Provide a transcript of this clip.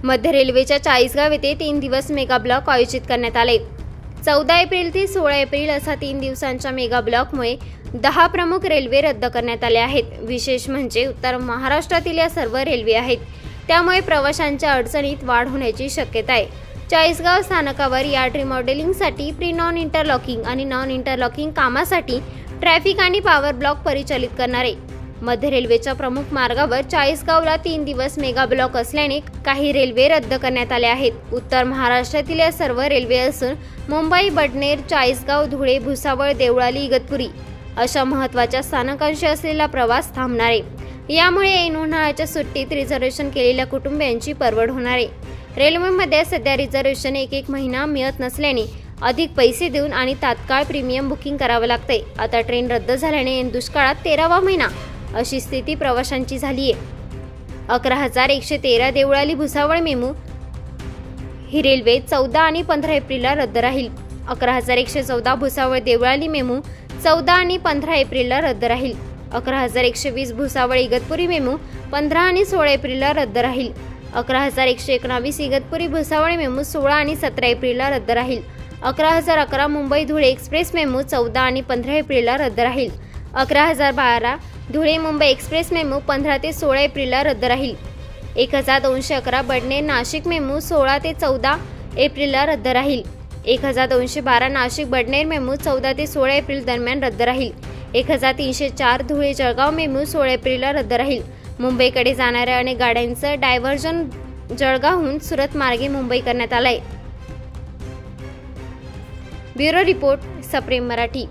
मध्य रेल्वेच्या चाळीसगाव येथे 3 दिवस मेगा ब्लॉक आयोजित करण्यात आले। 14 एप्रिल ते 16 एप्रिल असा 3 दिवसांच्या मेगा ब्लॉकमुळे 10 प्रमुख रेल्वे रद्द करण्यात आल्या आहेत। विशेष म्हणजे उत्तर महाराष्ट्रातील या सर्व रेल्वे आहेत, त्यामुळे प्रवाशांच्या अडचणीत वाढ होण्याची शक्यता आहे। चाळीसगाव स्थानकावर यार्ड रिमॉडेलिंगसाठी प्री नॉन इंटरलॉकिंग आणि नॉन इंटरलॉकिंग कामासाठी ट्रॅफिक आणि पॉवर ब्लॉक परिचालित करणारे मध्य रेल्वेच्या प्रमुख मार्गावर चाळीसगावला 3 दिवस मेगा ब्लॉक असल्याने काही रेल्वे रद्द करण्यात आल्या आहेत। उत्तर महाराष्ट्रातील या सर्व रेल्वे असून मुंबई, बडनेर, चाळीसगाव, धुळे, भुसावळ, देवळाली, इगतपुरी अशा महत्त्वाच्या स्थानकांशी असलेला प्रवास थांबणार आहे। यामुळे ऐन उन्हाळ्याच्या सुट्टीत रिझर्वेशन केलेल्या कुटुंबियांची परवड होणार आहे। रेल्वेमध्ये सध्या रिझर्वेशन एक महिना मिळत नसल्याने अधिक पैसे देऊन आणि तात्काळ प्रीमियम बुकिंग करावं लागते। आता ट्रेन रद्द झाल्याने ऐन दुष्काळात 13वा महिना अशी स्थिती प्रवाशांची झाली आहे। 11,113 देवळाली भुसावळ मेमू ही रेल्वे 14 आणि 15 एप्रिलला रद्द राहील। 11,114 भुसावळ देवळाली मेमू 14 आणि 15 एप्रिलला रद्द राहील। 11,120 भुसावळ इगतपुरी मेमू 15 आणि 16 एप्रिलला रद्द राहील। 11,119 इगतपुरी भुसावळ मेमू 16 आणि 17 एप्रिलला रद्द राहील। 11,011 मुंबई धुळे एक्सप्रेस मेमू 14 आणि 15 एप्रिलला रद्द राहील। 11,012 धुळे मुंबई एक्सप्रेस मेमू 15 ते 16 एप्रिलला रद्द राहील। 1,211 बडनेर नाशिक मेमू 16 ते 14 एप्रिलला रद्द राहील। 1,212 नाशिक बडनेर मेमू 14 ते 16 एप्रिल दरम्यान रद्द राहील। 1,304 धुळे जळगाव मेमू 16 एप्रिलला रद्द राहील। मुंबईकडे जाणाऱ्या अनेक गाड्यांचं डायव्हर्जन जळगावहून सुरत मार्गे मुंबई करण्यात आलंय। ब्युरो रिपोर्ट, सप्रेम मराठी।